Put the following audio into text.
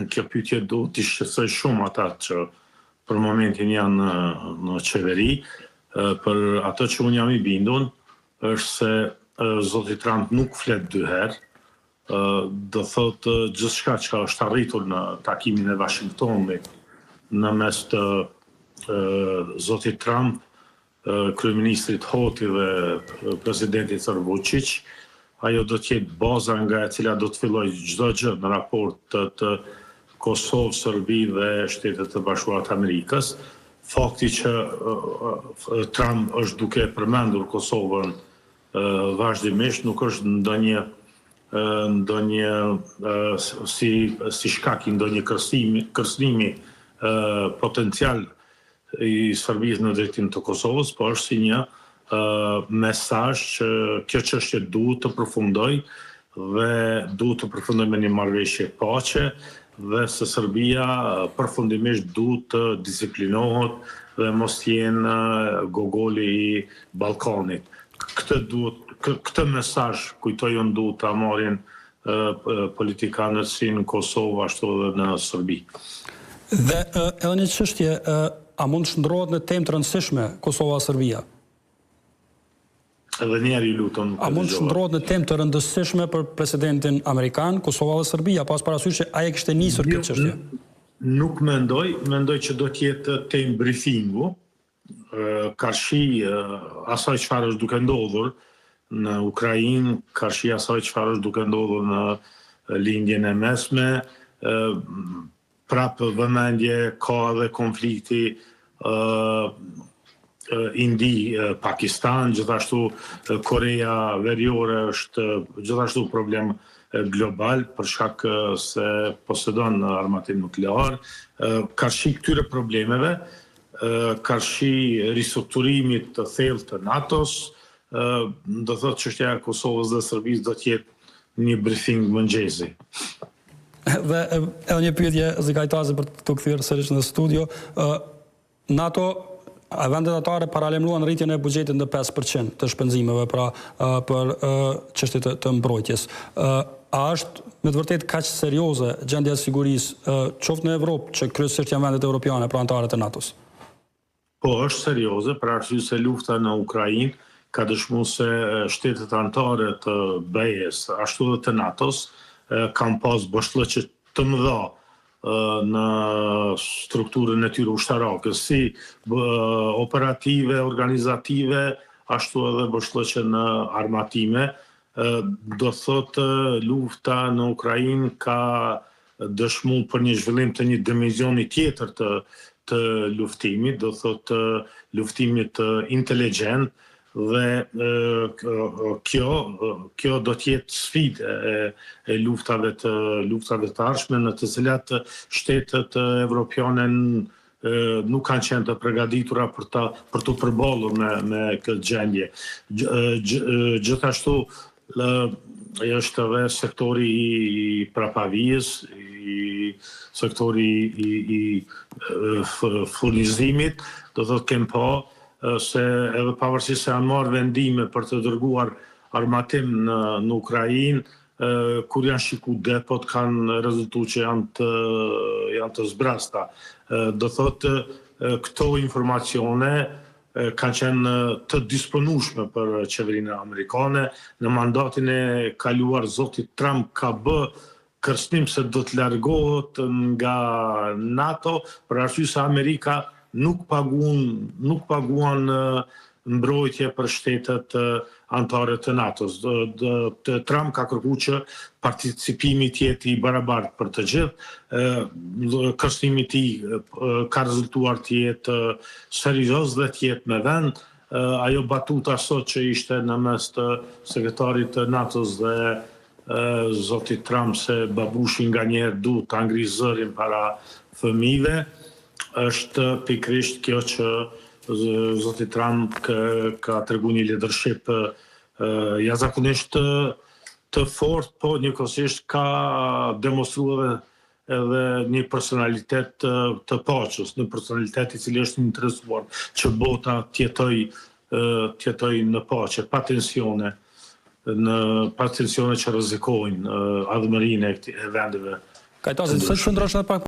kjo pyetje duhet t'i shqetësoj shumë ata që për momentin janë në qeveri. Për ato që unë jam i bindur, është se zoti Trump nuk flet dy herë. Do thotë gjithçka që është arritur në takimin e Washingtonit në mes të zotit Trump, kryeministrit Hoti dhe presidentit Vučić, ajo do të jetë baza nga e cila do të fillojë çdo gjë në raport të Kosovë, Serbi dhe Shtetet e Bashkuara të Amerikës. Fakti që Trump është duke përmendur Kosovën vazhdimisht nuk është ndonjë si shkak i ndonjë kërcënimi potencial i Serbisë në drejtim të Kosovës, por është si një mesazh që kjo çështje duhet të përfundoj dhe duhet të përfundoj me një marrëveshje paqe dhe se Serbia përfundimisht duhet të disiplinohet dhe mos jenë gogoli i Ballkanit. Këtë mesazh kujtoj unë duhet ta marrin politikanët si në Kosovë ashtu edhe në Serbi. Dhe edhe një çështje, a mund të shndrohet në temë të rëndësishme Kosova-Serbia? Edhe njerë i luton. A mund të shndrohet në temë të rëndësishme për presidentin amerikan, Kosova dhe Serbia, pas parasysh që ai kishte nisur këtë çështje? Nuk mendoj që do të jetë temë briefingu, karshi asaj çfarë është duke ndodhur në Ukrainë, karshi asaj çfarë është duke ndodhur në lindjen e mesme, prapë vëmendje ka edhe konflikti Indi, Pakistan, gjithashtu Korea Veriore është gjithashtu problem global për shkak se posedon armatim nuklear. Karshi këtyre problemeve, karshi ristrukturimit të thellë të NATO-s, do thotë çështja e Kosovës dhe Serbisë do të jetë një briefing mëngjesi. Dhe edhe një pyetje zëkajtase për të kthyer sërish në studio. NATO, vendet atare paralemruan rritjen e buxhetit në 5% të shpenzimeve për çështjet të mbrojtjes. A është me të vërtetë kaq serioze gjendja e sigurisë qoftë në Evropë, që kryesisht janë vendet evropiane pra anëtare të NATO-s? Po, është serioze, për arsye se lufta në Ukrainë ka dëshmuar se shtetet anëtare të BE-s, ashtu edhe të NATO-s, kanë pas boshllëqe të mëdha në strukturën e tyre ushtarake, si operative, organizative, ashtu edhe boshllëqe në armatime. Do thotë lufta në Ukrainë ka dëshmuar për një zhvillim të një dimensioni tjetër të luftimit, do thotë luftimit inteligjent, dhe kjo do të jetë sfidë e luftave të ardhshme në të cilat shtetet evropiane nuk kanë qenë të përgatitura për të përballur me këtë gjendje. Gjithashtu është edhe sektori i prapavijës, sektori i furnizimit, do thotë kem pa se edhe pavarësisht se janë marrë vendime për të dërguar armatim në Ukrainë, kur janë shikuar depot kanë rezultuar që janë të zbrasta. Do thotë këto informacione kanë qenë të disponueshme për qeverinë amerikane. Në mandatin e kaluar zoti Trump ka bë kërcënim se do të largohet nga NATO për arsye se Amerika nuk paguan mbrojtje për shtetet anëtare të NATO-s. Trump ka kërkuar që participimi të jetë i barabartë për të gjithë. Kërcënimi i tij ka rezultuar të jetë serioz dhe të jetë me vend. Ajo batuta sot që ishte në mes të sekretarit të NATO-s dhe zotit Trump se babushi nganjëherë duhet ta ngrisë zërin para fëmijëve, është pikërisht kjo që zoti Trump ka treguar një leadership jashtëzakonisht të fortë, po njëkohësisht ka demonstruar edhe një personalitet të paqës, një personalitet i cili është interesuar që bota të jetojë në paqe, pa tensione që rrezikojnë ardhmërinë e vendeve Kajtazi, pse të shndrosh në pak